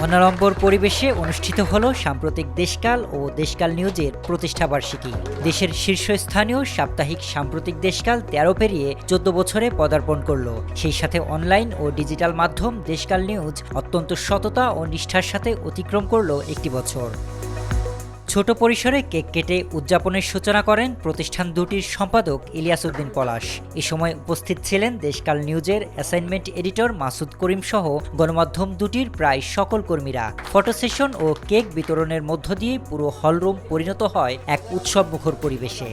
অনাড়ম্বর পরিবেশে অনুষ্ঠিত হলো সাম্প্রতিক দেশকাল ও দেশকাল নিউজের প্রতিষ্ঠাবার্ষিকী। দেশের শীর্ষস্থানীয় সাপ্তাহিক সাম্প্রতিক দেশকাল ১৩ পেরিয়ে ১৪ বছরে পদার্পণ করল। সেই সাথে অনলাইন ও ডিজিটাল মাধ্যম দেশকাল নিউজ অত্যন্ত সততা ও নিষ্ঠার সাথে অতিক্রম করল একটি বছর। ছোট পরিসরে কেক কেটে উদযাপনের সূচনা করেন প্রতিষ্ঠান দুটির সম্পাদক ইলিয়াস উদ্দিন পলাশ। এ সময় উপস্থিত ছিলেন দেশকাল নিউজের অ্যাসাইনমেন্ট এডিটর মাসুদ করিম সহ গণমাধ্যম দুটির প্রায় সকল কর্মীরা। ফটো সেশন ও কেক বিতরণের মধ্য দিয়ে পুরো হলরুম পরিণত হয় এক উৎসবমুখর পরিবেশে।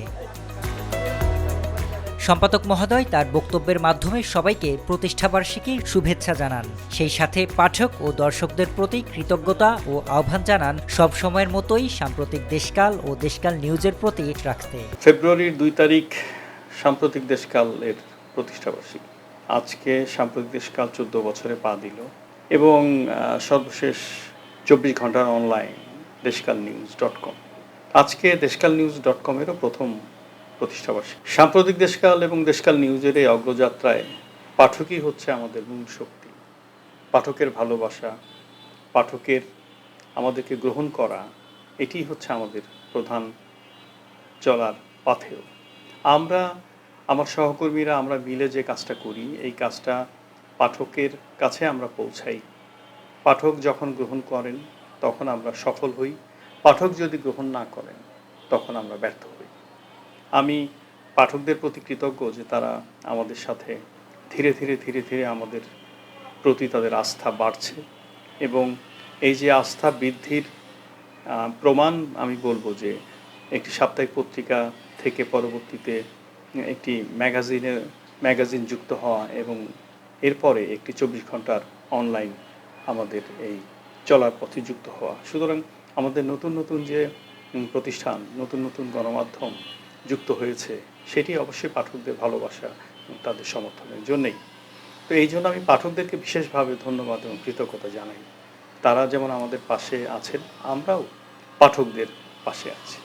সম্পাদক মহোদয় তার বক্তব্যের মাধ্যমে সবাইকে প্রতিষ্ঠাবার্ষিকীর শুভেচ্ছা জানান। সেই সাথে পাঠক ও দর্শকদের প্রতি কৃতজ্ঞতা ও আহ্বান জানান সব সময়ের মতোই সাম্প্রতিক দেশকাল ও দেশকাল নিউজের প্রতি রাখতে। ফেব্রুয়ারির ২ তারিখ সাম্প্রতিক দেশকালের প্রতিষ্ঠাবার্ষিকী। আজকে সাম্প্রতিক দেশকাল ১৪ বছরে পা দিল এবং সর্বশেষ ২৪ ঘন্টার অনলাইন deskalnews.com। আজকে deskalnews.com-এরও প্রথম প্রতিষ্ঠাবার্ষিকী। সাম্প্রতিক দেশকাল এবং দেশকাল নিউজের এই অগ্রযাত্রায় পাঠকই হচ্ছে আমাদের মূল শক্তি। পাঠকের ভালোবাসা, পাঠকের আমাদেরকে গ্রহণ করা, এটিই হচ্ছে আমাদের প্রধান চলার পাথেয়। আমার সহকর্মীরা আমরা মিলে যে কাজটা করি, এই কাজটা পাঠকের কাছে আমরা পৌঁছাই। পাঠক যখন গ্রহণ করেন তখন আমরা সফল হই, পাঠক যদি গ্রহণ না করেন তখন আমরা ব্যর্থ হই। আমি পাঠকদের প্রতি কৃতজ্ঞ যে তারা আমাদের সাথে ধীরে ধীরে আমাদের প্রতি তাদের আস্থা বাড়ছে এবং এই যে আস্থা বৃদ্ধির প্রমাণ আমি বলবো যে একটি সাপ্তাহিক পত্রিকা থেকে পরবর্তীতে একটি ম্যাগাজিন যুক্ত হওয়া এবং এরপরে একটি ২৪ ঘন্টার অনলাইন আমাদের এই চলার পথে যুক্ত হওয়া। সুতরাং আমাদের নতুন যে প্রতিষ্ঠান, নতুন গণমাধ্যম যুক্ত হয়েছে, সেটি অবশ্যই পাঠকদের ভালোবাসা এবং তাদের সমর্থনের জন্যই। তো এই জন্য আমি পাঠকদেরকে বিশেষভাবে ধন্যবাদ এবং কৃতজ্ঞতা জানাই। তারা যেমন আমাদের পাশে আছেন, আমরাও পাঠকদের পাশে আছি।